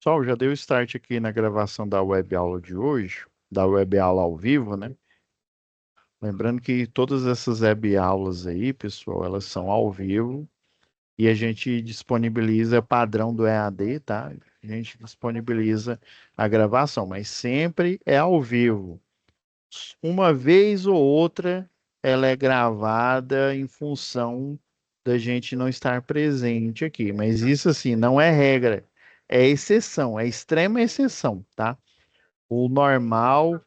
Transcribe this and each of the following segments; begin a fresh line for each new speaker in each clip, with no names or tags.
Pessoal, já deu start aqui na gravação da web aula de hoje, da web aula ao vivo, né? Lembrando que todas essas web aulas aí, pessoal, elas são ao vivo e a gente disponibiliza padrão do EAD, tá? A gente disponibiliza a gravação, mas sempre é ao vivo. Uma vez ou outra, ela é gravada em função da gente não estar presente aqui, mas isso assim não é regra, é exceção, é extrema exceção, tá? O normal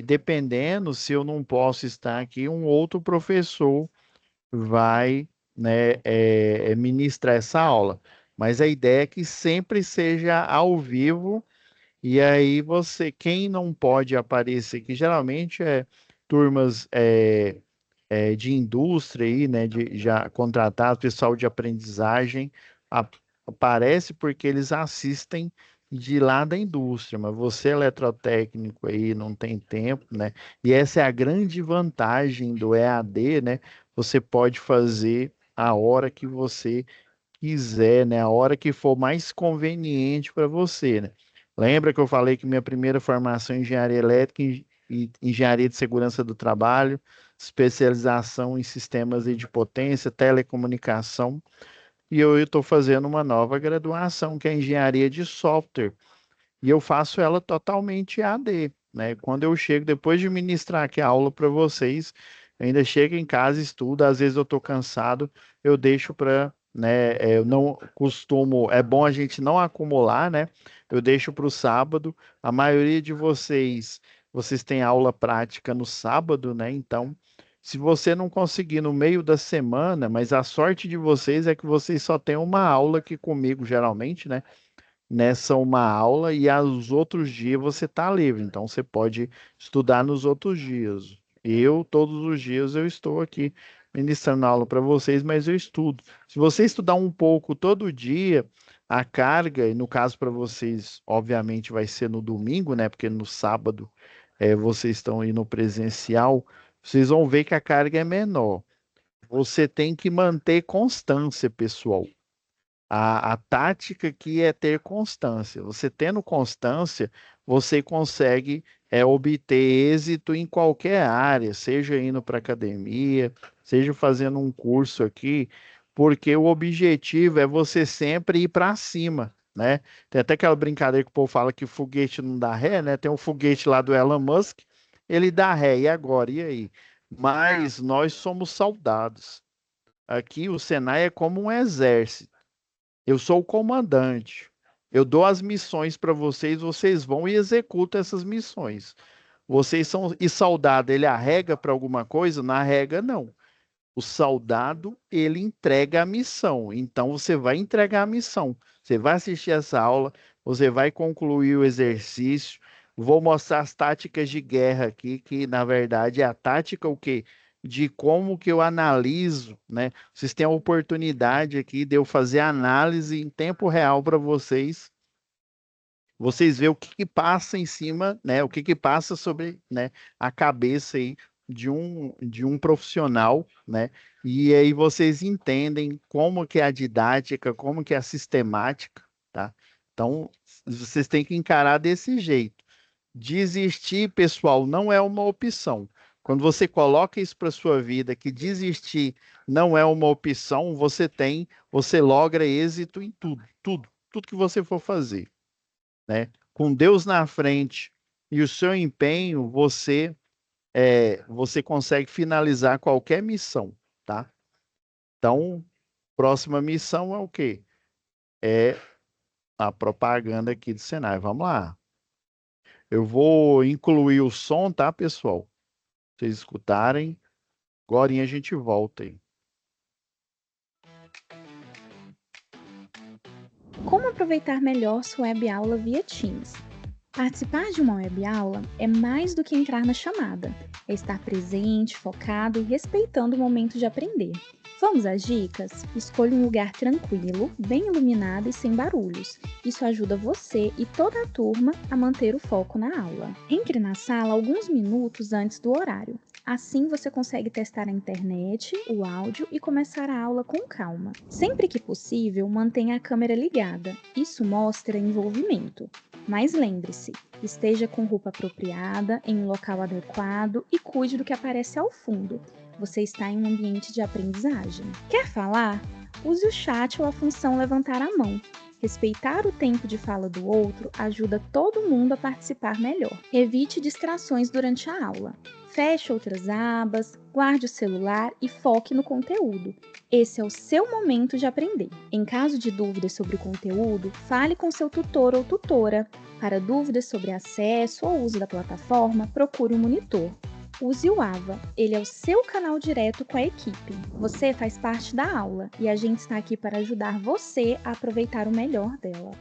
dependendo se eu não posso estar aqui, um outro professor vai, né, ministrar essa aula. Mas a ideia é que sempre seja ao vivo, e aí você, quem não pode aparecer, que geralmente é turmas de indústria aí, né, de já contratar pessoal de aprendizagem, a- aparece porque eles assistem de lá da indústria, mas você eletrotécnico aí não tem tempo, né? E essa é a grande vantagem do EAD, né? Você pode fazer a hora que você quiser, né? A hora que for mais conveniente para você, né? Lembra que eu falei que minha primeira formação em engenharia elétrica e engenharia de segurança do trabalho, especialização em sistemas de potência, telecomunicação, e eu estou fazendo uma nova graduação, que é engenharia de software, e eu faço ela totalmente AD, né? Quando eu chego, depois de ministrar aqui a aula para vocês, eu ainda chego em casa, estudo, às vezes eu estou cansado, eu deixo para, né? Eu não costumo, é bom a gente não acumular, né? Eu deixo para o sábado. A maioria de vocês têm aula prática no sábado, né? Então, se você não conseguir no meio da semana, mas a sorte de vocês é que vocês só têm uma aula aqui comigo, geralmente, né? Nessa uma aula e aos outros dias você está livre, então você pode estudar nos outros dias. Eu, todos os dias, eu estou aqui ministrando aula para vocês, mas eu estudo. Se você estudar um pouco todo dia, a carga, e no caso para vocês, obviamente vai ser no domingo, né? Porque no sábado vocês estão aí no presencial, vocês vão ver que a carga é menor. Você tem que manter constância, pessoal. A tática aqui é ter constância. Você tendo constância, você consegue obter êxito em qualquer área, seja indo para academia, seja fazendo um curso aqui, porque o objetivo é você sempre ir para cima, né? Tem até aquela brincadeira que o povo fala que foguete não dá ré, né? Tem um foguete lá do Elon Musk, ele dá ré, e agora? E aí? Mas nós somos soldados. Aqui o Senai é como um exército. Eu sou o comandante. Eu dou as missões para vocês, vocês vão e executam essas missões. Vocês são. E soldado, ele arrega para alguma coisa? Não arrega, não. O soldado, ele entrega a missão. Então, você vai entregar a missão. Você vai assistir essa aula, você vai concluir o exercício. Vou mostrar as táticas de guerra aqui, que na verdade é a tática o quê? De como que eu analiso, né? Vocês têm a oportunidade aqui de eu fazer análise em tempo real para vocês. Vocês vê o que que passa em cima, né? O que que passa sobre, né, a cabeça aí de um profissional, né? E aí vocês entendem como que é a didática, como que é a sistemática, tá? Então, vocês têm que encarar desse jeito. Desistir, pessoal, não é uma opção. Quando você coloca isso para sua vida, que desistir não é uma opção, você logra êxito em tudo, tudo, tudo que você for fazer, né? Com Deus na frente e o seu empenho, você consegue finalizar qualquer missão, tá? Então, próxima missão é o quê? É a propaganda aqui do Senai. Vamos lá. Eu vou incluir o som, tá, pessoal? Pra vocês escutarem. Agora a gente volta aí.
Como aproveitar melhor sua web aula via Teams? Participar de uma web aula é mais do que entrar na chamada, é estar presente, focado e respeitando o momento de aprender. Vamos às dicas? Escolha um lugar tranquilo, bem iluminado e sem barulhos. Isso ajuda você e toda a turma a manter o foco na aula. Entre na sala alguns minutos antes do horário. Assim você consegue testar a internet, o áudio e começar a aula com calma. Sempre que possível, mantenha a câmera ligada. Isso mostra envolvimento. Mas lembre-se, esteja com roupa apropriada, em um local adequado e cuide do que aparece ao fundo. Você está em um ambiente de aprendizagem. Quer falar? Use o chat ou a função levantar a mão. Respeitar o tempo de fala do outro ajuda todo mundo a participar melhor. Evite distrações durante a aula. Feche outras abas, guarde o celular e foque no conteúdo. Esse é o seu momento de aprender. Em caso de dúvidas sobre o conteúdo, fale com seu tutor ou tutora. Para dúvidas sobre acesso ou uso da plataforma, procure um monitor. Use o AVA, ele é o seu canal direto com a equipe. Você faz parte da aula e a gente está aqui para ajudar você a aproveitar o melhor dela.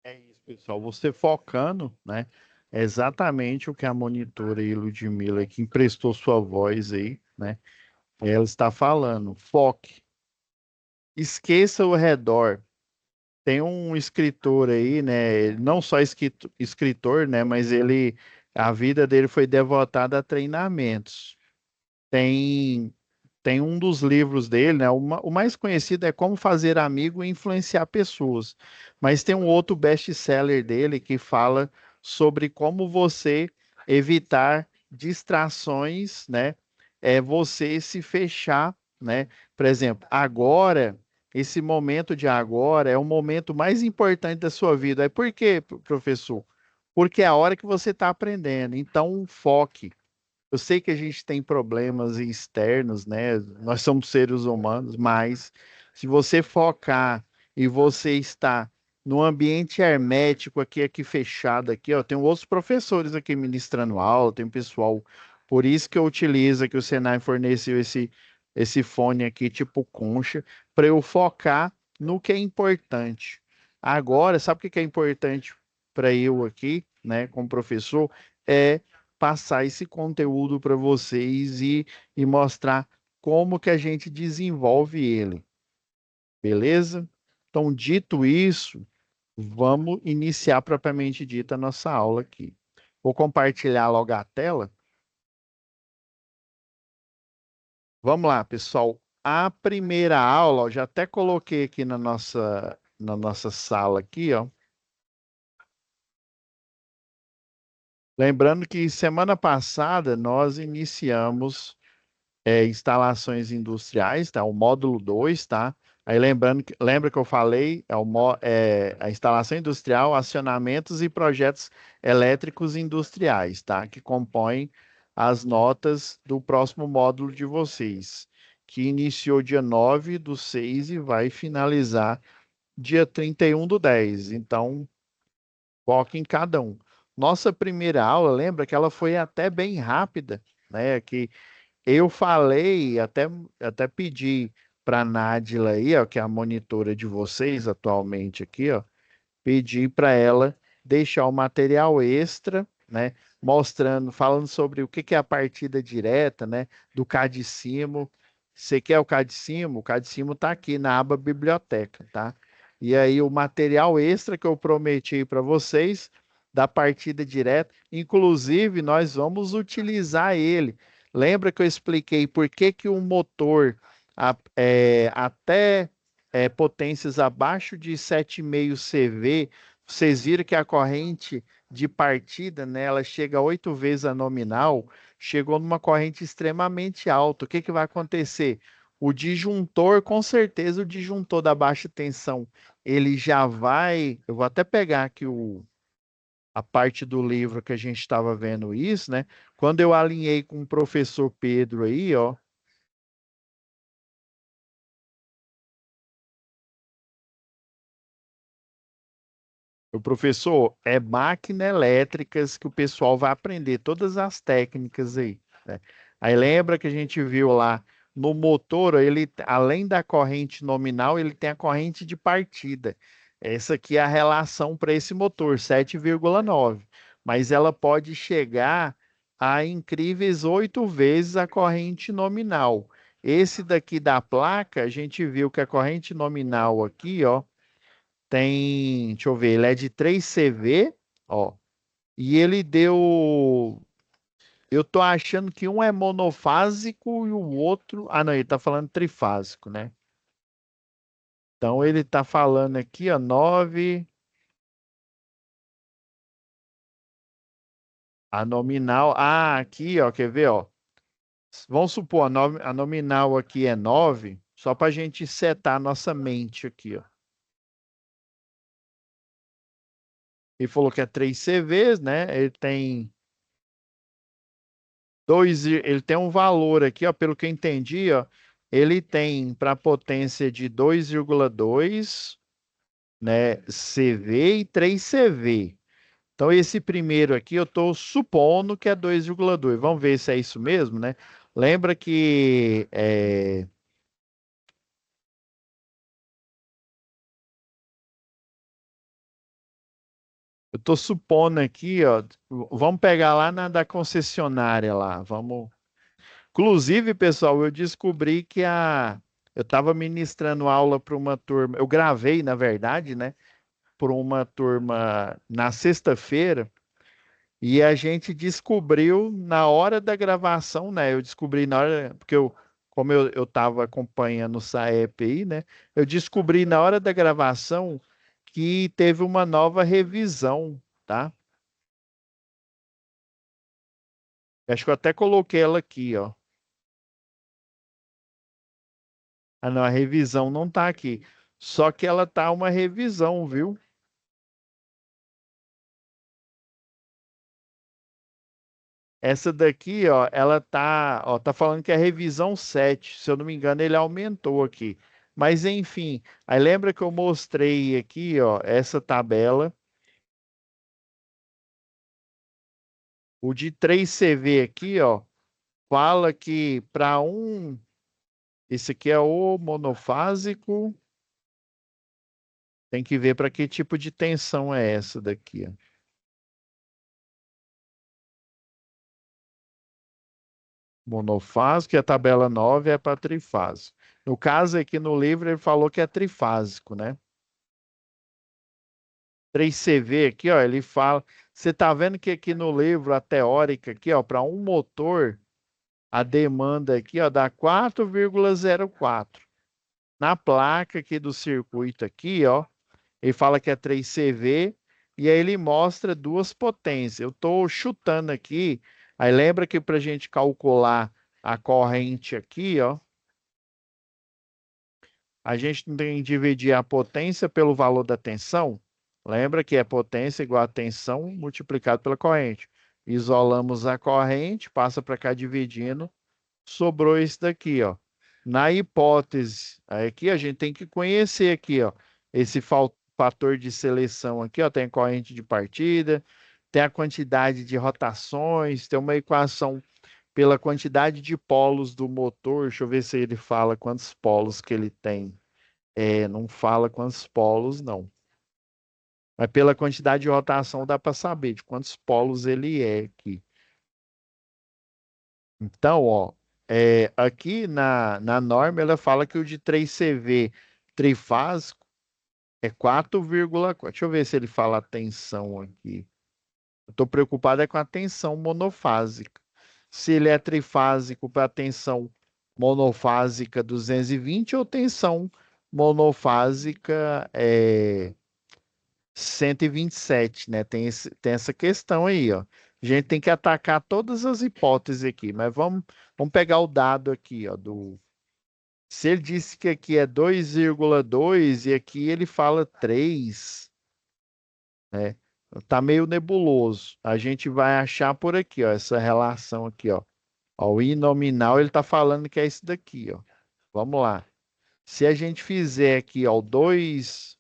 É isso, pessoal. Você focando, né? É exatamente o que a monitora aí, Ludmila, que emprestou sua voz aí, né? Ela está falando. Foque. Esqueça o redor. Tem um escritor aí, né? Não só escritor, né? Mas a vida dele foi devotada a treinamentos. Tem, tem um dos livros dele, né? O mais conhecido é Como Fazer Amigo e Influenciar Pessoas. Mas tem um outro best-seller dele que fala sobre como você evitar distrações, né? É você se fechar, né? Por exemplo, agora, esse momento de agora é o momento mais importante da sua vida. Aí por quê, professor? Porque é a hora que você está aprendendo. Então, foque. Eu sei que a gente tem problemas externos, né? Nós somos seres humanos, mas se você focar e você está no ambiente hermético aqui fechado aqui, ó, tem outros professores aqui ministrando aula, tem pessoal, por isso que eu utilizo que o Senai forneceu esse fone aqui tipo concha para eu focar no que é importante. Agora, sabe o que é importante para eu aqui, né, como professor? É passar esse conteúdo para vocês e mostrar como que a gente desenvolve ele, beleza? Então, dito isso, vamos iniciar propriamente dita a nossa aula aqui. Vou compartilhar logo a tela. Vamos lá, pessoal. A primeira aula, ó, já até coloquei aqui na nossa sala aqui, ó. Lembrando que semana passada nós iniciamos instalações industriais, tá? O módulo 2, tá? Aí lembra que eu falei, a instalação industrial, acionamentos e projetos elétricos industriais, tá? Que compõem as notas do próximo módulo de vocês, que iniciou dia 9/6 e vai finalizar dia 31/10. Então, foque em cada um. Nossa primeira aula, lembra que ela foi até bem rápida, né? Que eu falei, até pedi para a Nádila aí, ó, que é a monitora de vocês atualmente aqui, ó, pedi para ela deixar o material extra, né, mostrando, falando sobre o que que é a partida direta, né, do cadicimo. Você quer o cadicimo? O cadicimo está aqui na aba biblioteca, tá? E aí o material extra que eu prometi para vocês da partida direta, inclusive nós vamos utilizar ele. Lembra que eu expliquei por que que um motor até potências abaixo de 7,5 CV, vocês viram que a corrente de partida, né, ela chega a 8 vezes a nominal, chegou numa corrente extremamente alta. O que que vai acontecer? O disjuntor, com certeza, o disjuntor da baixa tensão, ele já vai. Eu vou até pegar aqui a parte do livro que a gente estava vendo isso, né? Quando eu alinhei com o professor Pedro aí, ó. O professor, é máquina elétricas que o pessoal vai aprender todas as técnicas aí, né? Aí lembra que a gente viu lá no motor, ele além da corrente nominal, ele tem a corrente de partida. Essa aqui é a relação para esse motor, 7,9. Mas ela pode chegar a incríveis 8 vezes a corrente nominal. Esse daqui da placa, a gente viu que a corrente nominal aqui, ó, tem, deixa eu ver, ele é de 3 CV, ó, e ele deu, eu tô achando que um é monofásico e o outro, ah não, ele tá falando trifásico, né? Então ele tá falando aqui, ó, 9, a nominal, aqui, ó, quer ver, ó, vamos supor, a nominal aqui é 9, só para a gente setar a nossa mente aqui, ó. Ele falou que é 3 CVs, né? Ele tem um valor aqui, ó, pelo que eu entendi, ó, ele tem para potência de 2,2, né, CV e 3 CV. Então esse primeiro aqui eu estou supondo que é 2,2. Vamos ver se é isso mesmo, né? Lembra que eu estou supondo aqui, ó, vamos pegar lá na da concessionária lá, vamos. Inclusive, pessoal, eu descobri que eu estava ministrando aula para uma turma, eu gravei, na verdade, né, para uma turma na sexta-feira, e a gente descobriu na hora da gravação, né, eu descobri na hora, porque como eu estava acompanhando o SAEP aí, né, eu descobri na hora da gravação que teve uma nova revisão, tá? Acho que eu até coloquei ela aqui, ó. Ah, não, a revisão não tá aqui. Só que ela tá uma revisão, viu? Essa daqui, ó, ela tá, ó, tá falando que é a revisão 7. Se eu não me engano, ele aumentou aqui. Mas enfim, aí lembra que eu mostrei aqui, ó, essa tabela. O de 3 CV aqui, ó, fala que para esse aqui é o monofásico, tem que ver para que tipo de tensão é essa daqui, ó. Monofásico e a tabela 9 é para trifásico. No caso aqui no livro ele falou que é trifásico, né? 3 CV aqui, ó, ele fala, você tá vendo que aqui no livro a teórica aqui, ó, para um motor, a demanda aqui, ó, dá 4,04. Na placa aqui do circuito aqui, ó, ele fala que é 3 CV e aí ele mostra duas potências. Eu estou chutando aqui, aí lembra que para a gente calcular a corrente aqui, ó, a gente tem que dividir a potência pelo valor da tensão. Lembra que é potência igual a tensão multiplicado pela corrente. Isolamos a corrente, passa para cá dividindo, sobrou isso daqui, ó. Na hipótese, aqui a gente tem que conhecer aqui, ó, esse fator de seleção aqui, ó, tem a corrente de partida, tem a quantidade de rotações, tem uma equação pela quantidade de polos do motor. Deixa eu ver se ele fala quantos polos que ele tem. Não fala quantos polos, não. Mas pela quantidade de rotação dá para saber de quantos polos ele é aqui. Então, ó, aqui na norma ela fala que o de 3 CV trifásico é 4,4. Deixa eu ver se ele fala a tensão aqui. Eu estou preocupado com a tensão monofásica. Se ele é trifásico para tensão monofásica 220 ou tensão monofásica 127, né? Tem essa questão aí, ó. A gente tem que atacar todas as hipóteses aqui, mas vamos pegar o dado aqui, ó, se ele disse que aqui é 2,2 e aqui ele fala 3, né? Tá meio nebuloso. A gente vai achar por aqui, ó, essa relação aqui, ó. Ó, o I nominal ele tá falando que é isso daqui, ó. Vamos lá. Se a gente fizer aqui, ó, o 2,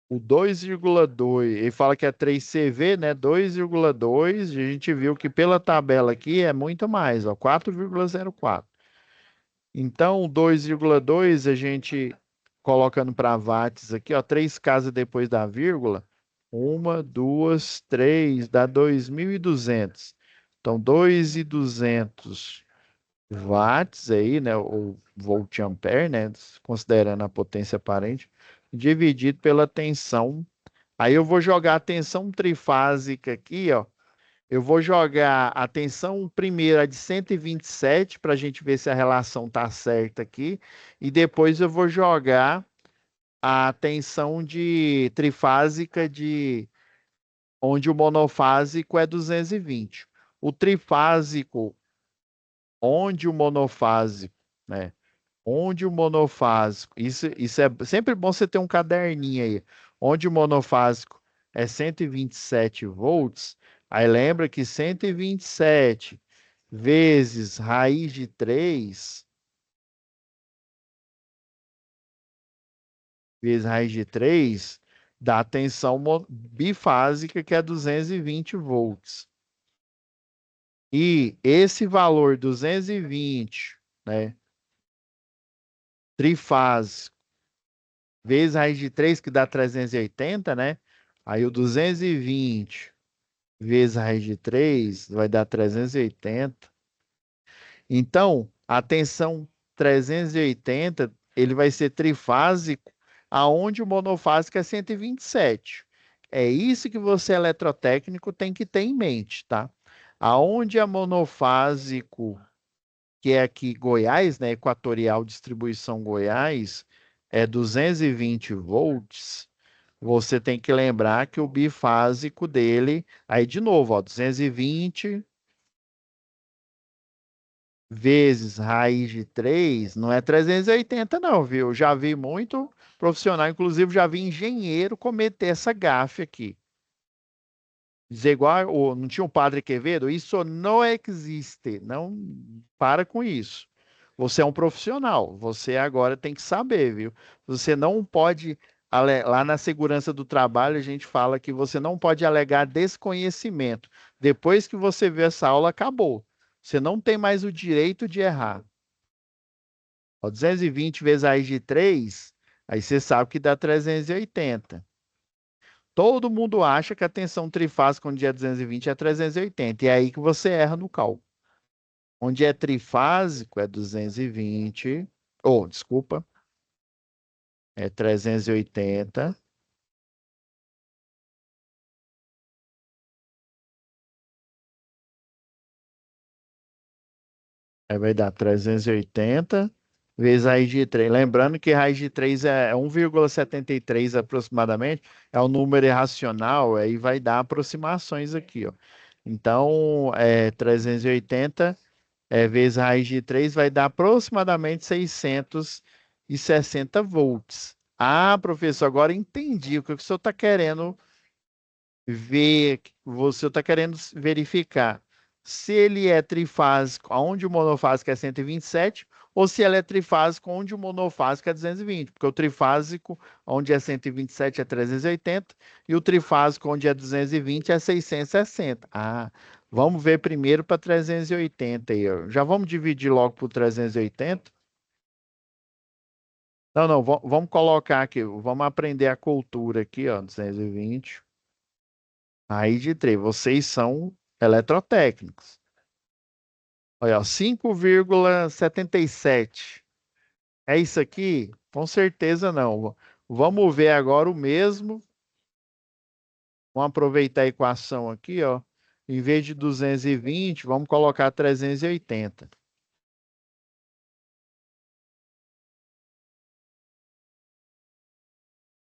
o 2,2, ele fala que é 3 CV, né? 2,2, e a gente viu que pela tabela aqui é muito mais, ó, 4,04. Então, o 2,2 a gente colocando para watts aqui, ó, 3 casas depois da vírgula, uma, duas, três, dá 2.200. Então, 2.200 watts aí, né, ou volt-ampere, né, considerando a potência aparente, dividido pela tensão. Aí eu vou jogar a tensão trifásica aqui, ó. Eu vou jogar a tensão primeira de 127 para a gente ver se a relação tá certa aqui, e depois eu vou jogar a tensão de trifásica de onde o monofásico é 220. O trifásico, onde o monofásico, né? Onde o monofásico, isso é sempre bom você ter um caderninho aí, onde o monofásico é 127 volts, aí lembra que 127 vezes raiz de 3 vezes raiz de 3 dá a tensão bifásica, que é 220 volts. E esse valor 220, né, trifásico, vezes raiz de 3 que dá 380, né? Aí o 220 vezes a raiz de 3 vai dar 380. Então, a tensão 380, ele vai ser trifásico, aonde o monofásico é 127. É isso que você, eletrotécnico, tem que ter em mente, tá? Aonde é monofásico, que é aqui Goiás, né, Equatorial Distribuição Goiás, é 220 volts, você tem que lembrar que o bifásico dele, aí de novo, ó, 220 vezes raiz de 3 não é 380 não, viu? Já vi muito profissional, inclusive já vi engenheiro cometer essa gafe aqui. Dizer igual, não tinha o Padre Quevedo? Isso não existe, não para com isso. Você é um profissional, você agora tem que saber, viu? Você não pode, lá na segurança do trabalho, a gente fala que você não pode alegar desconhecimento. Depois que você vê essa aula, acabou. Você não tem mais o direito de errar. Ó, 220 vezes raiz de 3, aí você sabe que dá 380. Todo mundo acha que a tensão trifásica onde é 220 é 380. E é aí que você erra no cálculo. Onde é trifásico é 220. Ou, desculpa, é 380. Aí vai dar 380 vezes raiz de 3. Lembrando que raiz de 3 é 1,73 aproximadamente. É um número irracional, aí vai dar aproximações aqui, ó. Então, 380 vezes raiz de 3 vai dar aproximadamente 660 volts. Ah, professor, agora entendi o que o senhor está querendo ver, você está querendo verificar se ele é trifásico, onde o monofásico é 127, ou se ele é trifásico, onde o monofásico é 220, porque o trifásico, onde é 127, é 380, e o trifásico, onde é 220, é 660. Ah, vamos ver primeiro para 380 aí, ó. Já vamos dividir logo por 380? Não, não, vamos colocar aqui, vamos aprender a cultura aqui, ó, 220. Aí de três, vocês são eletrotécnicos. Olha, ó, 5,77. É isso aqui? Com certeza não. Vamos ver agora o mesmo. Vamos aproveitar a equação aqui, ó. Em vez de 220, vamos colocar 380.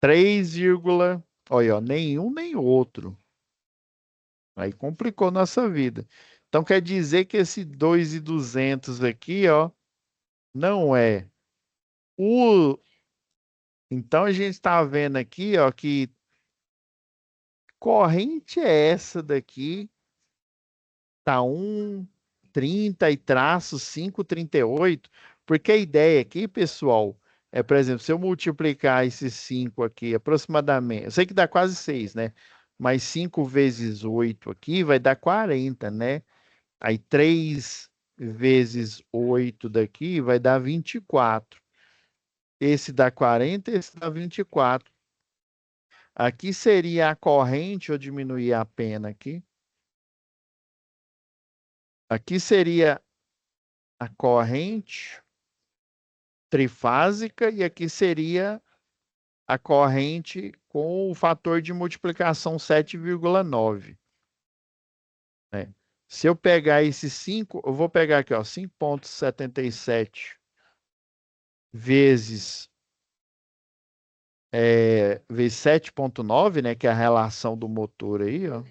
3, olha, ó, nenhum nem outro. Aí complicou nossa vida. Então quer dizer que esse 2,200 aqui, ó, não é. O Então a gente está vendo aqui, ó, que corrente é essa daqui? Tá 1,30 e traço 5,38. Porque a ideia aqui, pessoal, é, por exemplo, se eu multiplicar esses 5 aqui aproximadamente, eu sei que dá quase 6, né? Mas 5 vezes 8 aqui vai dar 40, né? Aí 3 vezes 8 daqui vai dar 24. Esse dá 40, esse dá 24. Aqui seria a corrente, ou diminuir a pena aqui. Aqui seria a corrente trifásica e aqui seria a corrente com o fator de multiplicação 7,9, né? Se eu pegar esses 5, eu vou pegar aqui, ó, 5,77 vezes, vezes 7,9, né, que é a relação do motor aí, ó,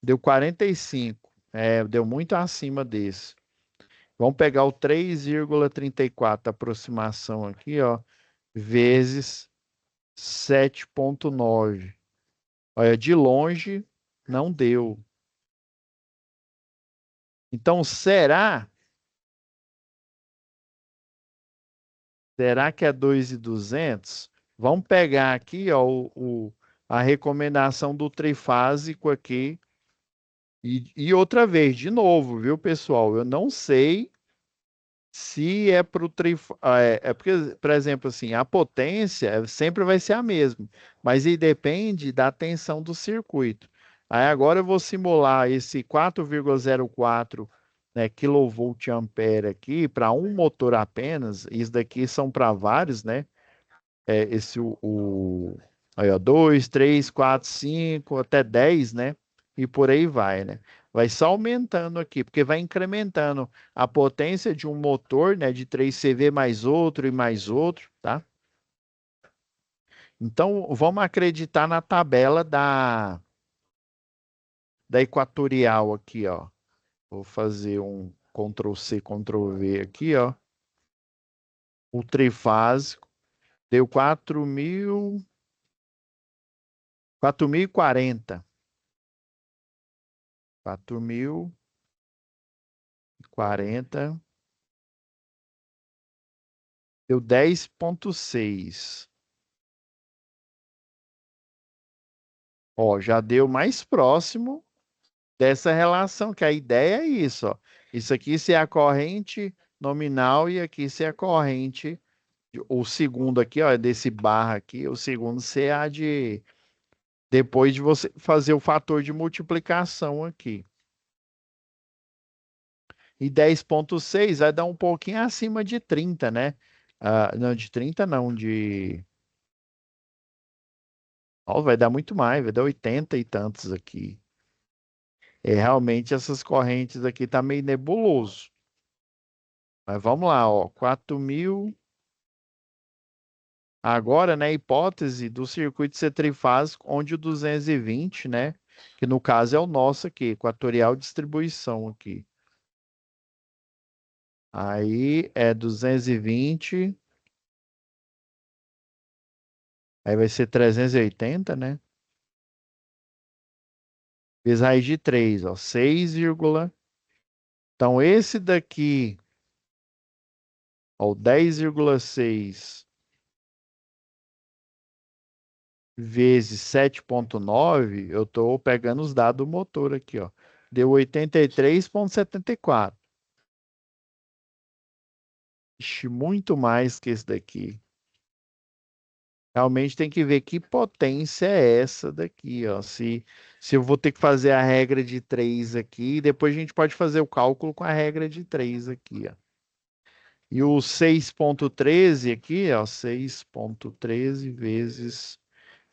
deu 45. Deu muito acima desse. Vamos pegar o 3,34, aproximação aqui, ó, vezes 7,9. Olha, de longe não deu. Então, será que é 2,200? Vamos pegar aqui, ó, a recomendação do trifásico aqui. E outra vez, de novo, viu, pessoal? Eu não sei se é para o é porque, por exemplo, assim, a potência sempre vai ser a mesma, mas aí depende da tensão do circuito. Aí agora eu vou simular esse 4,04, né, kVA aqui para um motor apenas. Isso daqui são para vários, né? Esse aí, ó, 2, 3, 4, 5, até 10, né? E por aí vai, né? Vai só aumentando aqui, porque vai incrementando a potência de um motor, né, de 3 CV mais outro e mais outro, tá? Então, vamos acreditar na tabela da Equatorial aqui, ó. Vou fazer um Ctrl C, Ctrl V aqui, ó. O trifásico deu 4.040. 4.040 deu 10,6. Ó, já deu mais próximo dessa relação, que a ideia é isso, ó. Isso aqui se é a corrente nominal e aqui se é a corrente, o segundo aqui, ó, desse barra aqui, o segundo se é a de, depois de você fazer o fator de multiplicação aqui. E 10,6 vai dar um pouquinho acima de 30, né? Não, de 30 não, de... Ó, vai dar muito mais, vai dar 80 e tantos aqui. Realmente essas correntes aqui tá meio nebuloso. Mas vamos lá, ó, 4.000. Agora, né, hipótese do circuito ser trifásico, onde o 220, né, que no caso é o nosso aqui, equatorial distribuição aqui. Aí é 220, aí vai ser 380, né? Vezes raiz de 3, ó, 6, então esse daqui, ó, 10,6 vezes 7,9, eu estou pegando os dados do motor aqui, ó. Deu 83,74. Ixi, muito mais que esse daqui. Realmente tem que ver que potência é essa daqui, ó. Se eu vou ter que fazer a regra de 3 aqui, depois a gente pode fazer o cálculo com a regra de 3 aqui, ó. E o 6,13 aqui, ó, 6,13 vezes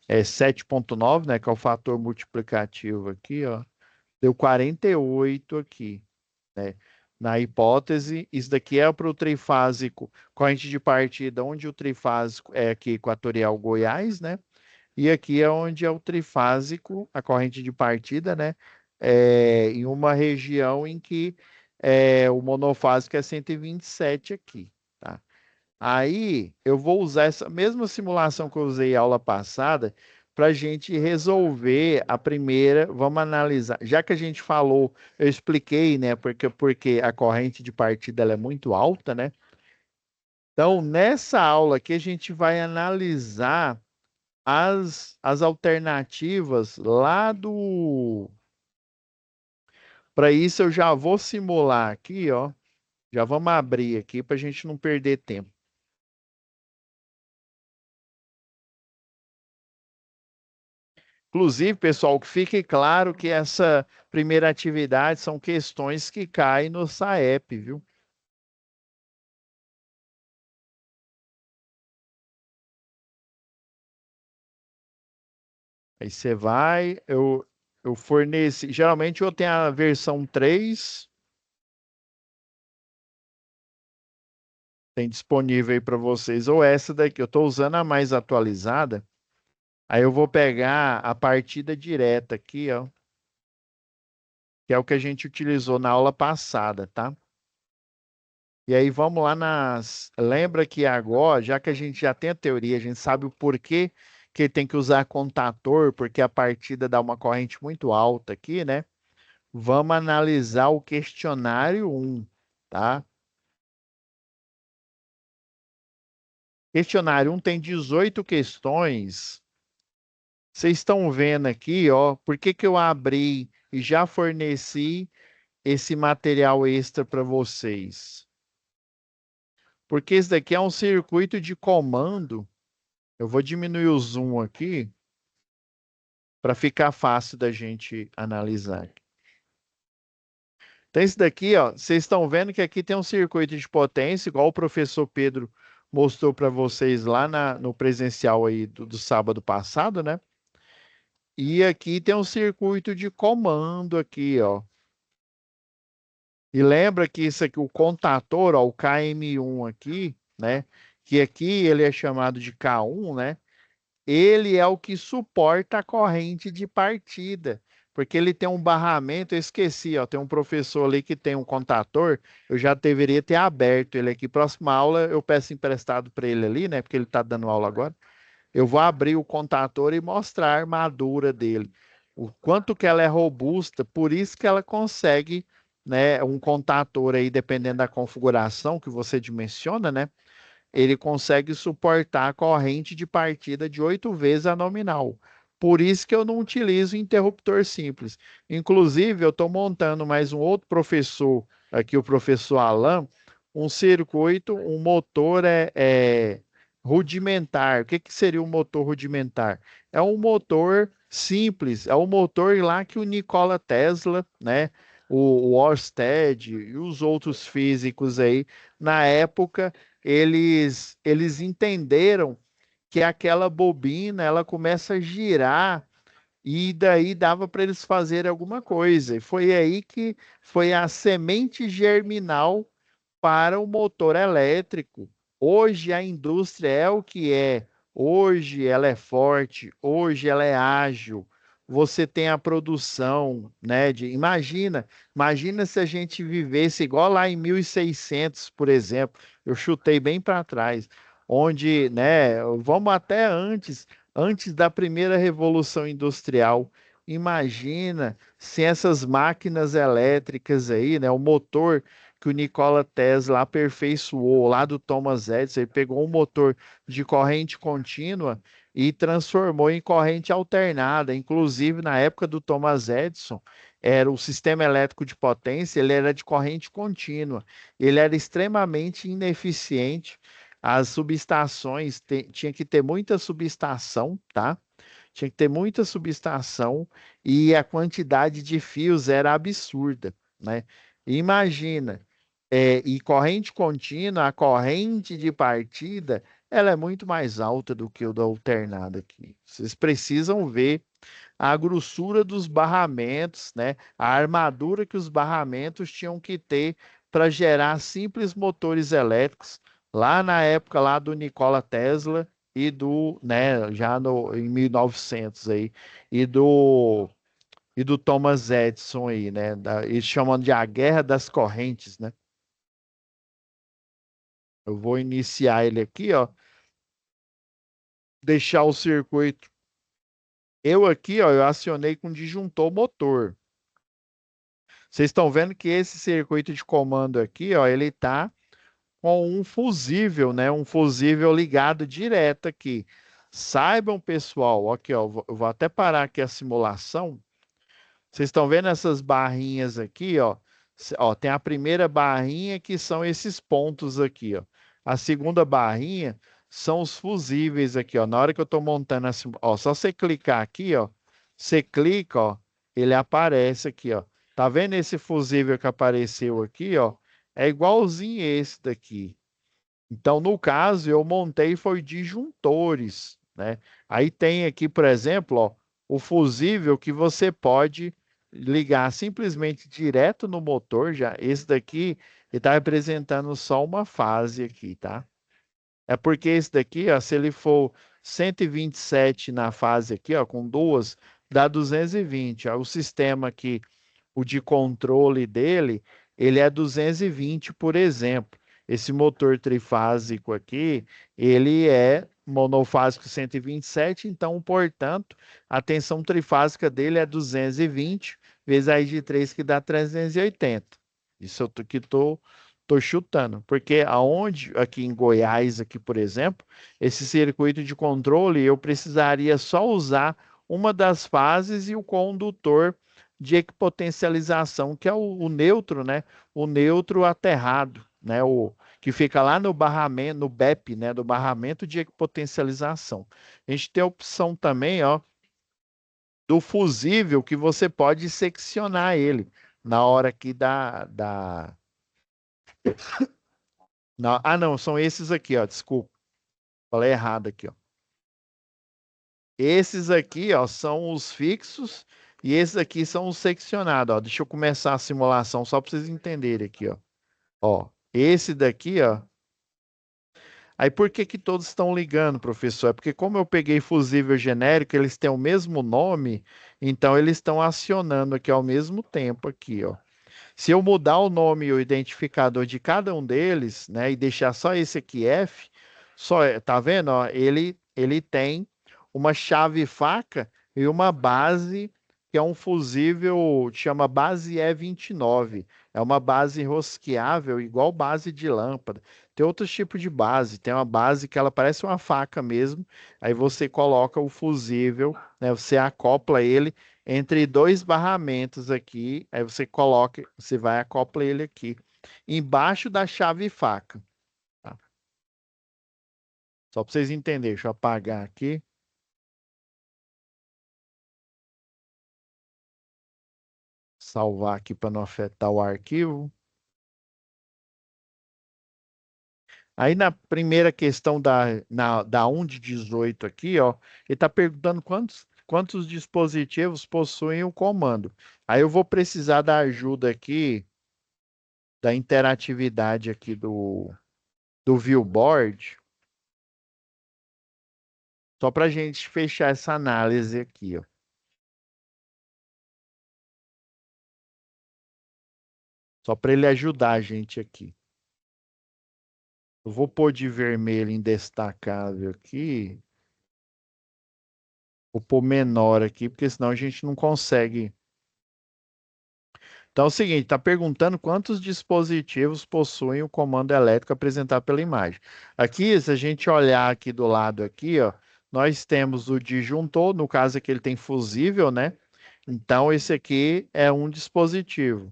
7,9, né, que é o fator multiplicativo aqui, ó, deu 48 aqui, né? Na hipótese, isso daqui é para o trifásico, corrente de partida, onde o trifásico é aqui Equatorial Goiás, né? E aqui é onde é o trifásico, a corrente de partida, né? Em uma região em que o monofásico é 127 aqui, tá? Aí eu vou usar essa mesma simulação que eu usei aula passada para a gente resolver a primeira. Vamos analisar. Já que a gente falou, eu expliquei, né? Porque a corrente de partida ela é muito alta, né? Então, nessa aula aqui, a gente vai analisar as alternativas lá do. Para isso, eu já vou simular aqui, ó. Já vamos abrir aqui para a gente não perder tempo. Inclusive, pessoal, que fique claro que essa primeira atividade são questões que caem no SAEP, viu? Aí você vai, eu forneci. Geralmente eu tenho a versão 3, tem disponível aí para vocês, ou essa daqui. Eu estou usando a mais atualizada. Aí eu vou pegar a partida direta aqui, ó, que é o que a gente utilizou na aula passada, tá? E aí vamos lá nas. Lembra que agora, já que a gente já tem a teoria, a gente sabe o porquê que tem que usar contator, porque a partida dá uma corrente muito alta aqui, né? Vamos analisar o questionário 1, tá? Questionário 1 tem 18 questões. Vocês estão vendo aqui, ó, por que que eu abri e já forneci esse material extra para vocês? Porque esse daqui é um circuito de comando. Eu vou diminuir o zoom aqui para ficar fácil da gente analisar. Então, esse daqui, ó, vocês estão vendo que aqui tem um circuito de potência, igual o professor Pedro mostrou para vocês lá no presencial aí do sábado passado, né? E aqui tem um circuito de comando aqui, ó. E lembra que isso aqui, o contator, ó, o KM1 aqui, né? Que aqui ele é chamado de K1, né? Ele é o que suporta a corrente de partida, porque ele tem um barramento, eu esqueci, ó, tem um professor ali que tem um contator, eu já deveria ter aberto ele aqui. Próxima aula eu peço emprestado para ele ali, né? Porque ele está dando aula agora. Eu vou abrir o contator e mostrar a armadura dele. O quanto que ela é robusta, por isso que ela consegue, né, um contator aí, dependendo da configuração que você dimensiona, né? Ele consegue suportar a corrente de partida de 8 vezes a nominal. Por isso que eu não utilizo interruptor simples. Inclusive, eu estou montando mais um outro professor, aqui o professor Alan, um circuito, um motor rudimentar. O que, que seria um motor rudimentar? É um motor simples, é o motor lá que o Nikola Tesla, né, o Oersted e os outros físicos aí, na época, eles entenderam que aquela bobina ela começa a girar e daí dava para eles fazerem alguma coisa. E foi aí que foi a semente germinal para o motor elétrico. Hoje a indústria é o que é. Hoje ela é forte, hoje ela é ágil. Você tem a produção, né, imagina se a gente vivesse igual lá em 1600, por exemplo. Eu chutei bem para trás, onde, né, vamos até antes da primeira revolução industrial. Imagina se essas máquinas elétricas aí, né, o motor que o Nikola Tesla aperfeiçoou lá do Thomas Edison. Ele pegou um motor de corrente contínua e transformou em corrente alternada. Inclusive, na época do Thomas Edison, era o sistema elétrico de potência, ele era de corrente contínua. Ele era extremamente ineficiente. As subestações tinha que ter muita subestação, tá? Tinha que ter muita subestação e a quantidade de fios era absurda, né? Imagina, e corrente contínua, a corrente de partida, ela é muito mais alta do que o da alternada aqui. Vocês precisam ver a grossura dos barramentos, né? A armadura que os barramentos tinham que ter para gerar simples motores elétricos lá na época lá do Nikola Tesla e do, né, já no, em 1900 aí, e do Thomas Edison aí, né? Eles chamam de a Guerra das Correntes, né? Eu vou iniciar ele aqui, ó, deixar o circuito. Eu aqui, ó, eu acionei com disjuntor motor. Vocês estão vendo que esse circuito de comando aqui, ó, ele tá com um fusível, né? Um fusível ligado direto aqui. Saibam, pessoal, aqui, ó, eu vou até parar aqui a simulação. Vocês estão vendo essas barrinhas aqui, ó? Ó, tem a primeira barrinha que são esses pontos aqui, ó. A segunda barrinha são os fusíveis aqui, ó. Na hora que eu estou montando assim, ó, só você clicar aqui, ó. Você clica, ó, ele aparece aqui, ó. Tá vendo esse fusível que apareceu aqui, ó? É igualzinho esse daqui. Então, no caso, eu montei foi disjuntores, né? Aí tem aqui, por exemplo, ó, o fusível que você pode ligar simplesmente direto no motor já. Esse daqui está representando só uma fase aqui, tá? É porque esse daqui, ó, se ele for 127 na fase aqui, ó, com duas, dá 220. Ó, o sistema aqui, o de controle dele, ele é 220, por exemplo. Esse motor trifásico aqui, ele é monofásico 127, então, portanto, a tensão trifásica dele é 220 vezes a I de 3, que dá 380. Isso eu que tô chutando, porque aonde aqui em Goiás, aqui, por exemplo, esse circuito de controle, eu precisaria só usar uma das fases e o condutor de equipotencialização, que é o neutro, né? O neutro aterrado, né? O que fica lá no barramento, no BEP, né? Do barramento de equipotencialização. A gente tem a opção também, ó, do fusível, que você pode seccionar ele na hora que não, são esses aqui, ó. Desculpa, falei errado aqui, ó. Esses aqui, ó, são os fixos e esses aqui são os seccionados, ó. Deixa eu começar a simulação só para vocês entenderem aqui, ó. Ó, esse daqui, ó. Aí por que que todos estão ligando, professor? É porque como eu peguei fusível genérico, eles têm o mesmo nome, então eles estão acionando aqui ao mesmo tempo aqui, ó. Se eu mudar o nome e o identificador de cada um deles, né, e deixar só esse aqui F, só, tá vendo, ó, ele tem uma chave faca e uma base que é um fusível, chama base E29. É uma base rosqueável, igual base de lâmpada. Tem outros tipos de base. Tem uma base que ela parece uma faca mesmo. Aí você coloca o fusível, né? Você acopla ele entre dois barramentos aqui. Aí você coloca, você vai acopla ele aqui embaixo da chave faca. Tá? Só para vocês entenderem. Deixa eu apagar aqui. Salvar aqui para não afetar o arquivo. Aí na primeira questão da 1 de 18 aqui, ó, ele está perguntando quantos dispositivos possuem o comando. Aí eu vou precisar da ajuda aqui, da interatividade aqui do viewboard, só para a gente fechar essa análise aqui, ó. Só para ele ajudar a gente aqui. Eu vou pôr de vermelho em destacável aqui, vou pôr menor aqui, porque senão a gente não consegue. Então é o seguinte, está perguntando quantos dispositivos possuem o comando elétrico apresentado pela imagem. Aqui, se a gente olhar aqui do lado aqui, ó, nós temos o disjuntor, no caso aqui ele tem fusível, né? Então esse aqui é um dispositivo.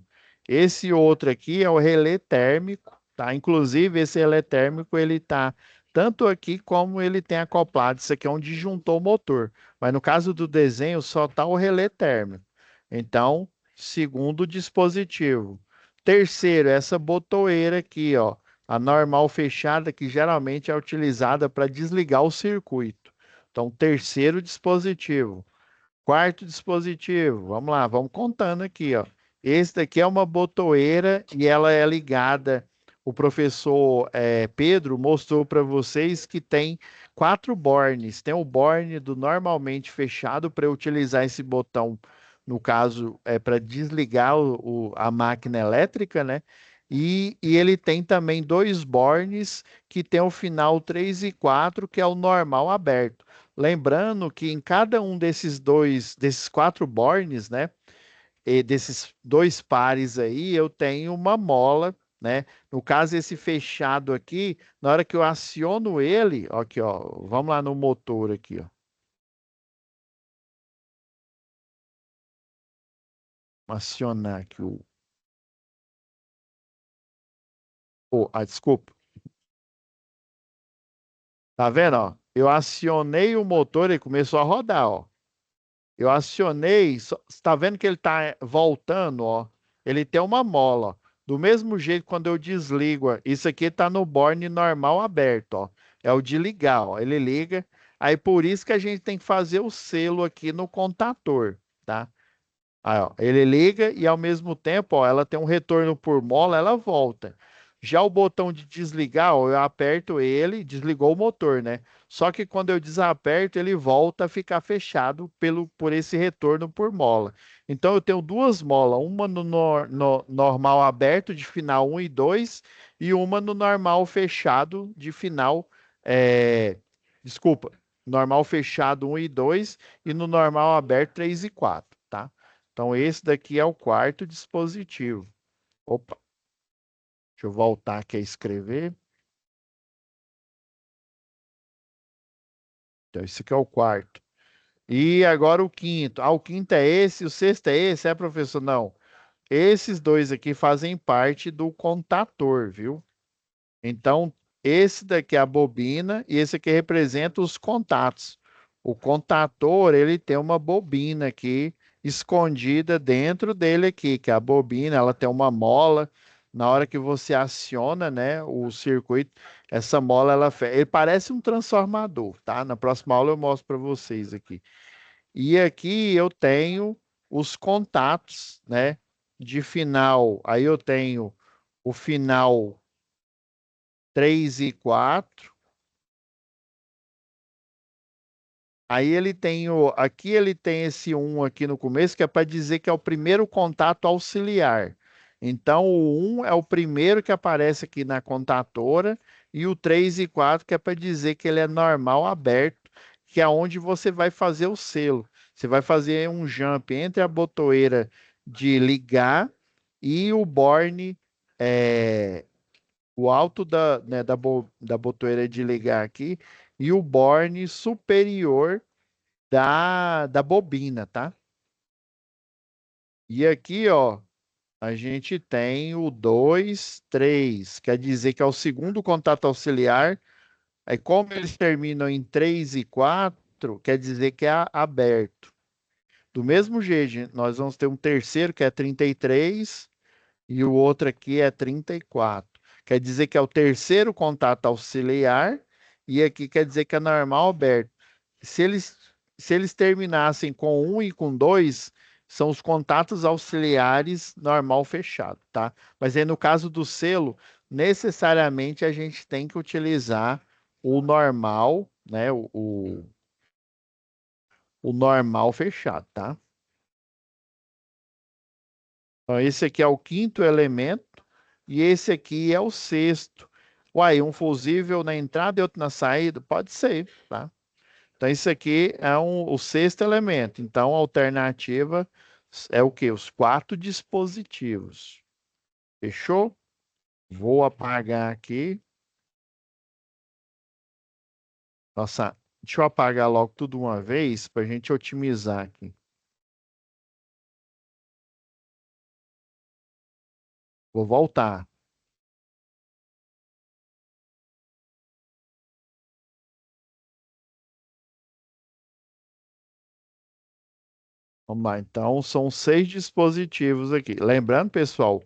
Esse outro aqui é o relé térmico, tá? Inclusive esse relé térmico ele tá tanto aqui como ele tem acoplado. Isso aqui é um disjuntor motor, mas no caso do desenho só tá o relé térmico. Então segundo dispositivo. Terceiro, essa botoeira aqui, ó, a normal fechada, que geralmente é utilizada para desligar o circuito. Então, terceiro dispositivo. Quarto dispositivo, vamos lá, vamos contando aqui, ó. Esse daqui é uma botoeira e ela é ligada. O professor Pedro mostrou para vocês que tem quatro bornes. Tem o borne do normalmente fechado para utilizar esse botão, no caso, para desligar a máquina elétrica, né? E ele tem também dois bornes que tem o final 3 e 4, que é o normal aberto. Lembrando que em cada um desses quatro bornes, né, e desses dois pares aí, eu tenho uma mola, né? No caso, esse fechado aqui, na hora que eu aciono ele, ó, aqui, ó, vamos lá no motor aqui, ó. Vou acionar aqui desculpa. Tá vendo, ó? Eu acionei o motor e começou a rodar, ó. Eu acionei, está vendo que ele está voltando, ó. Ele tem uma mola, ó. Do mesmo jeito, quando eu desligo, ó, isso aqui está no borne normal aberto, ó. É o de ligar, ó. Ele liga, Aí por isso que a gente tem que fazer o selo aqui no contator, tá? Aí, ó, ele liga e ao mesmo tempo, ó, ela tem um retorno por mola, ela volta. Já o botão de desligar, ó, eu aperto ele, desligou o motor, né? Só que quando eu desaperto, ele volta a ficar fechado por esse retorno por mola. Então eu tenho duas molas, uma no normal aberto de final um e 2 e uma no normal fechado de final, desculpa, normal fechado um e 2 e no normal aberto 3 e 4, tá? Então, esse daqui é o quarto dispositivo. Opa, deixa eu voltar aqui a escrever. Então, esse aqui é o quarto. E agora o quinto. Ah, o quinto é esse, o sexto é esse, é, professor? Não. Esses dois aqui fazem parte do contator, viu? Então, esse daqui é a bobina e esse aqui representa os contatos. O contator, ele tem uma bobina aqui escondida dentro dele aqui, que é a bobina, ela tem uma mola. Na hora que você aciona, né, o circuito, essa mola, ele parece um transformador, tá? Na próxima aula eu mostro para vocês aqui. E aqui eu tenho os contatos, né, de final. Aí eu tenho o final 3 e 4. Aí ele tem aqui ele tem esse um aqui no começo que é para dizer que é o primeiro contato auxiliar. Então o um é o primeiro que aparece aqui na contatora e o 3 e 4 que é para dizer que ele é normal aberto, que é onde você vai fazer o selo. Você vai fazer um jump entre a botoeira de ligar e o borne, é, o alto da botoeira de ligar aqui e o borne superior da bobina, tá? E aqui, ó, a gente tem o 2, 3, quer dizer que é o segundo contato auxiliar. Aí, como eles terminam em 3 e 4, quer dizer que é aberto. Do mesmo jeito, nós vamos ter um terceiro que é 33 e o outro aqui é 34. Quer dizer que é o terceiro contato auxiliar e aqui quer dizer que é normal aberto. Se eles, se eles terminassem com um e com 2, são os contatos auxiliares normal fechado, tá? Mas aí no caso do selo, necessariamente a gente tem que utilizar o normal, né? O normal fechado, tá? Então, esse aqui é o quinto elemento e esse aqui é o sexto. Uai, um fusível na entrada e outro na saída? Pode ser, tá? Então, isso aqui é o sexto elemento. Então, a alternativa é o quê? Os quatro dispositivos. Fechou? Vou apagar aqui. Nossa, deixa eu apagar logo tudo uma vez para a gente otimizar aqui. Vou voltar. Vamos lá, então são 6 dispositivos aqui. Lembrando, pessoal,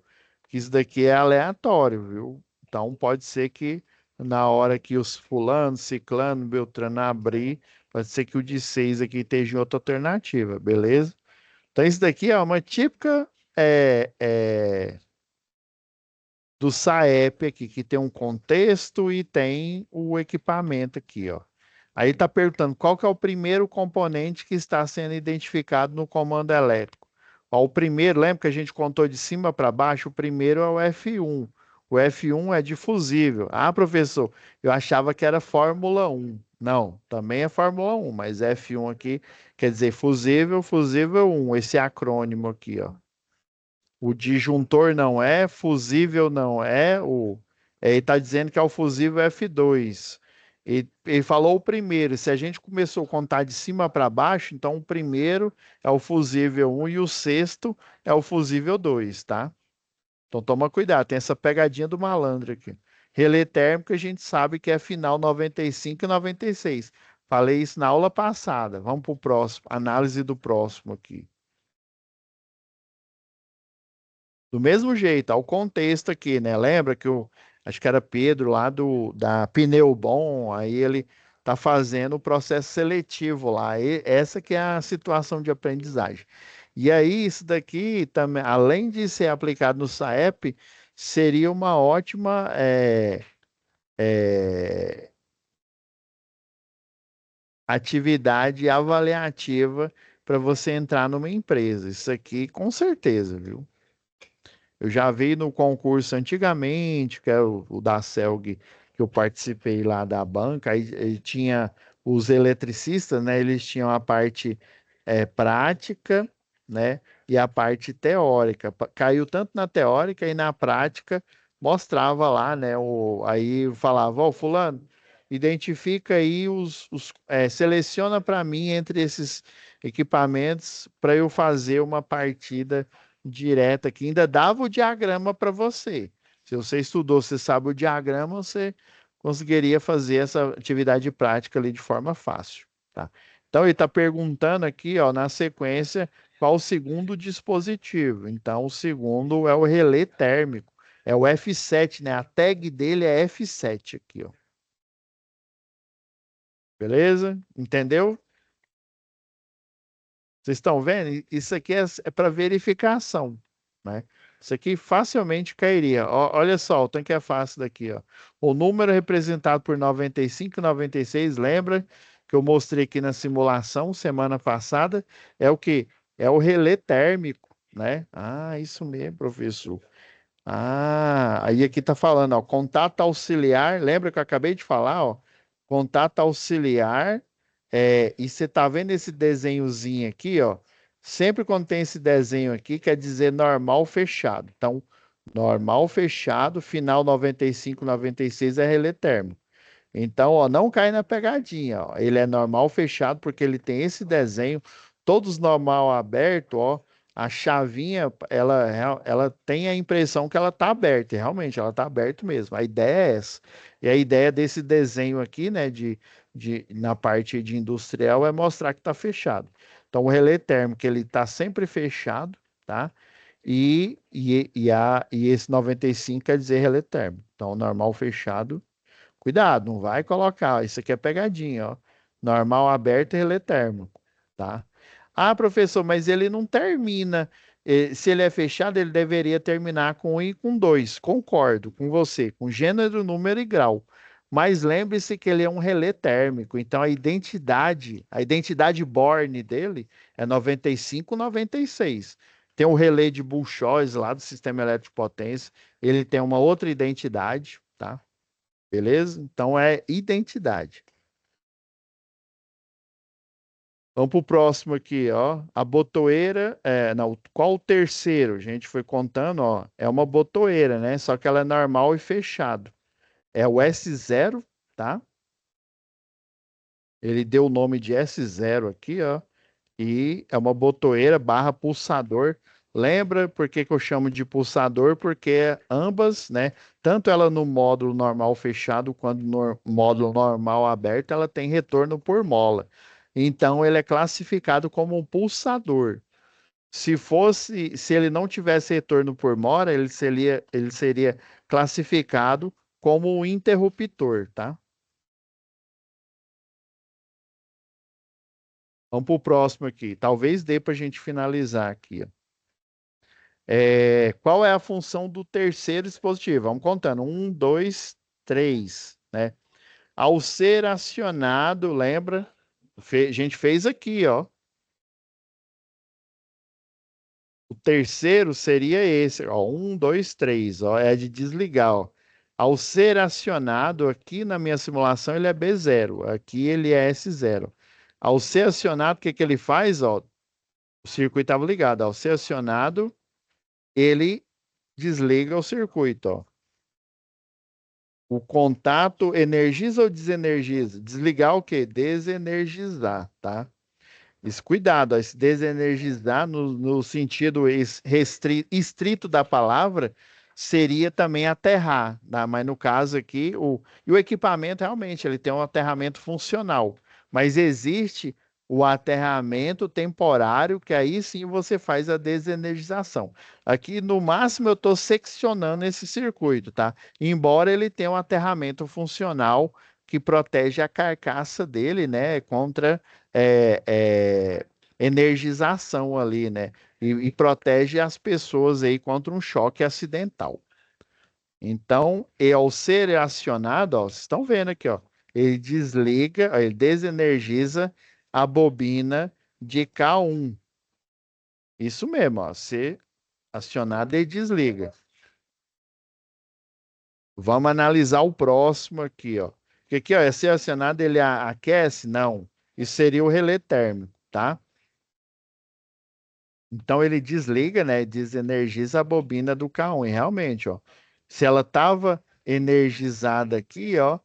que isso daqui é aleatório, viu? Então pode ser que na hora que os fulano, ciclano, beltrano abrir, pode ser que o de 6 aqui esteja em outra alternativa, beleza? Então isso daqui é uma típica é, é, do SAEP aqui, que tem um contexto e tem o equipamento aqui, ó. Aí está perguntando qual que é o primeiro componente que está sendo identificado no comando elétrico. Ó, o primeiro, lembra que a gente contou de cima para baixo? O primeiro é o F1. O F1 é de fusível. Ah, professor, eu achava que era Fórmula 1. Não, também é Fórmula 1, mas F1 aqui quer dizer fusível, fusível 1, esse acrônimo aqui, ó. O disjuntor não é, fusível não é, ele está dizendo que é o fusível F2. Ele falou o primeiro, se a gente começou a contar de cima para baixo, então o primeiro é o fusível 1 e o sexto é o fusível 2, tá? Então toma cuidado, tem essa pegadinha do malandro aqui. Relé térmico a gente sabe que é final 95 e 96. Falei isso na aula passada. Vamos para o próximo, análise do próximo aqui. Do mesmo jeito, ao contexto aqui, né? Lembra que acho que era Pedro lá da Pneu Bom, aí ele tá fazendo o processo seletivo lá. Essa que é a situação de aprendizagem. E aí, isso daqui também, além de ser aplicado no SAEP, seria uma ótima é, atividade avaliativa para você entrar numa empresa. Isso aqui, com certeza, viu? Eu já vi no concurso antigamente, que é o da CELG, que eu participei lá da banca, aí tinha os eletricistas, né? Eles tinham a parte prática, né? E a parte teórica. Caiu tanto na teórica e na prática mostrava lá, né? Aí falava, ó, fulano, identifica aí seleciona para mim entre esses equipamentos para eu fazer uma partida direta aqui, ainda dava o diagrama para você. Se você estudou, você sabe o diagrama, você conseguiria fazer essa atividade prática ali de forma fácil, tá? Então ele está perguntando aqui, ó, na sequência, qual o segundo dispositivo. Então o segundo é o relé térmico, é o F7, né? A tag dele é F7 aqui, ó. Beleza? Entendeu? Vocês estão vendo? Isso aqui é para verificação, né? Isso aqui facilmente cairia. Olha só, o tanque é fácil daqui, ó. O número representado por 95 e 96, lembra que eu mostrei aqui na simulação semana passada? É o que? É o relé térmico, né? Ah, isso mesmo, professor. Ah, aí aqui tá falando, ó, contato auxiliar, lembra que eu acabei de falar, ó? Contato auxiliar, e você tá vendo esse desenhozinho aqui, ó? Sempre quando tem esse desenho aqui, quer dizer normal fechado. Então, normal fechado, final 95, 96 é relé térmico. Então, ó, não cai na pegadinha, ó. Ele é normal fechado porque ele tem esse desenho, todos normal aberto, ó. A chavinha, ela tem a impressão que ela está aberta, e realmente ela está aberta mesmo. A ideia é essa. E a ideia desse desenho aqui, né, na parte de industrial, é mostrar que está fechado. Então, o relé térmico, ele está sempre fechado, tá? E esse 95 quer dizer relé térmico. Então, normal fechado. Cuidado, não vai colocar. Isso aqui é pegadinha, ó. Normal aberto e relé térmico, tá? Ah, professor, mas ele não termina. Se ele é fechado, ele deveria terminar com um e com 2. Concordo com você, com gênero, número e grau. Mas lembre-se que ele é um relé térmico, então a identidade Born dele é 95, 96. Tem o relé de Bull-Choisy lá do sistema elétrico de potência, ele tem uma outra identidade, tá? Beleza? Então é identidade. Vamos para o próximo aqui, ó. A botoeira, não, qual o terceiro? A gente foi contando, ó. É uma botoeira, né? Só que ela é normal e fechado. É o S0, tá? Ele deu o nome de S0 aqui, ó. E é uma botoeira barra pulsador. Lembra por que que eu chamo de pulsador? Porque ambas, né? Tanto ela no módulo normal fechado quanto no módulo normal aberto, ela tem retorno por mola. Então ele é classificado como um pulsador. Se ele não tivesse retorno por mola, ele seria classificado como um interruptor, tá? Vamos para o próximo aqui. Talvez dê para a gente finalizar aqui, ó. Qual é a função do terceiro dispositivo? Vamos contando. Um, dois, três, né? Ao ser acionado, lembra? A gente fez aqui, ó. O terceiro seria esse, ó. Um, dois, três, ó. É de desligar, ó. Ao ser acionado, aqui na minha simulação, ele é B0. Aqui ele é S0. Ao ser acionado, o que que ele faz, ó? O circuito estava ligado. Ao ser acionado, ele desliga o circuito, ó. O contato energiza ou desenergiza? Desligar o quê? Desenergizar, tá? Esse cuidado, ó, esse desenergizar no sentido estrito da palavra seria também aterrar, tá? Mas no caso aqui, e o equipamento realmente ele tem um aterramento funcional, mas existe o aterramento temporário, que aí sim você faz a desenergização. Aqui no máximo eu estou seccionando esse circuito, tá? Embora ele tenha um aterramento funcional que protege a carcaça dele, né, contra é, é, energização ali, né, e protege as pessoas aí contra um choque acidental. Então, e ao ser acionado, ó, vocês estão vendo aqui, ó, ele desliga, ó, ele desenergiza a bobina de K1. Isso mesmo, ó, ser acionado, ele desliga. Vamos analisar o próximo aqui, ó. Porque aqui, ó, ser acionado, ele aquece? Não. Isso seria o relé térmico, tá? Então ele desliga, né? Desenergiza a bobina do K1. E realmente, ó, se ela estava energizada aqui, ó,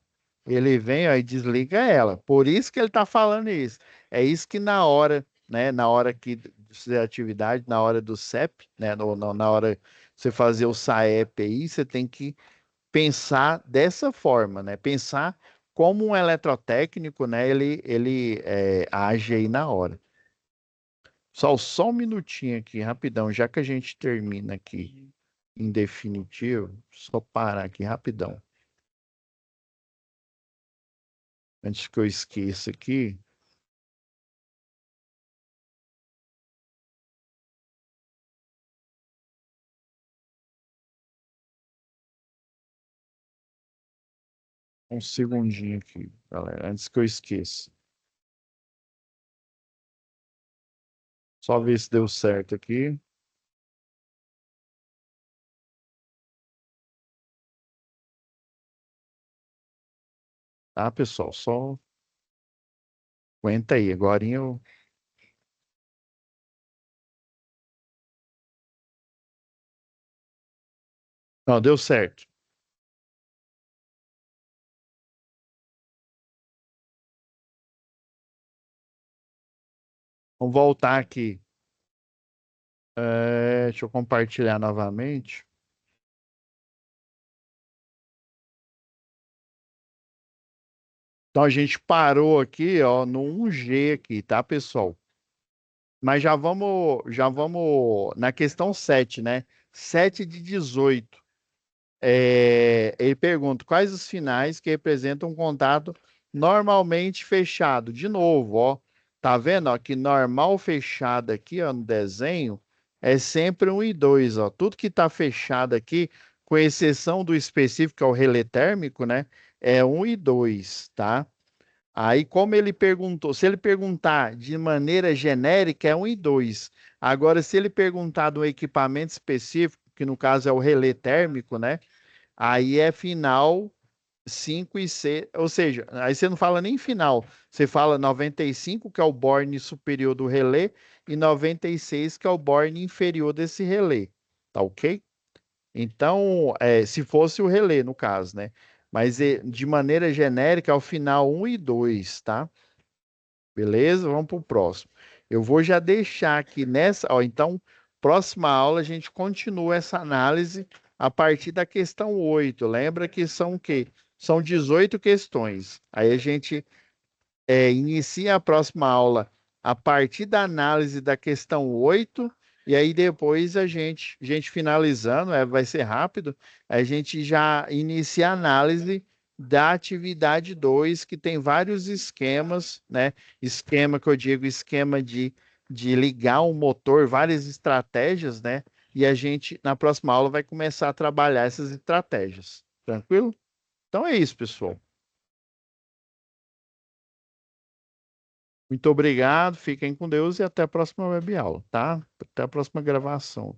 ele vem, ó, e desliga ela. Por isso que ele está falando isso. É isso que na hora, né? Na hora que de fazer a atividade, na hora do CEP, né? Na hora de você fazer o SAEP aí, você tem que pensar dessa forma, né? Pensar como um eletrotécnico, né? Ele age aí na hora. Só um minutinho aqui, rapidão, já que a gente termina aqui em definitivo, só parar aqui rapidão. Antes que eu esqueça aqui. Um segundinho aqui, galera, antes que eu esqueça. Só ver se deu certo aqui. Tá, pessoal? Só aguenta aí. Agora eu. Não, deu certo. Vamos voltar aqui. Deixa eu compartilhar novamente. Então a gente parou aqui, ó, no 1G aqui, tá, pessoal? Mas já vamos na questão 7, né? 7 de 18. Ele pergunta quais os finais que representam um contato normalmente fechado. De novo, ó, tá vendo? Ó, que normal fechado aqui, ó, no desenho, é sempre um e 2, ó. Tudo que está fechado aqui, com exceção do específico, que é o relé térmico, né? É um e 2, tá? Aí, como ele perguntou, se ele perguntar de maneira genérica, é um e 2. Agora, se ele perguntar do equipamento específico, que no caso é o relé térmico, né? Aí é final 5 e 6, ou seja, aí você não fala nem final, você fala 95, que é o borne superior do relé, e 96, que é o borne inferior desse relé, tá ok? Então, se fosse o relé, no caso, né? Mas de maneira genérica, é o final um e 2, tá? Beleza? Vamos para o próximo. Eu vou já deixar aqui nessa. Ó, então, próxima aula a gente continua essa análise a partir da questão 8. Lembra que são o quê? São 18 questões. Aí a gente inicia a próxima aula a partir da análise da questão 8 e aí depois a gente finalizando, vai ser rápido, a gente já inicia a análise da atividade 2 que tem vários esquemas, né? Esquema que eu digo, esquema de ligar um motor, várias estratégias, né? E a gente, na próxima aula, vai começar a trabalhar essas estratégias. Tranquilo? Então é isso, pessoal. Muito obrigado, fiquem com Deus e até a próxima web aula, tá? Até a próxima gravação.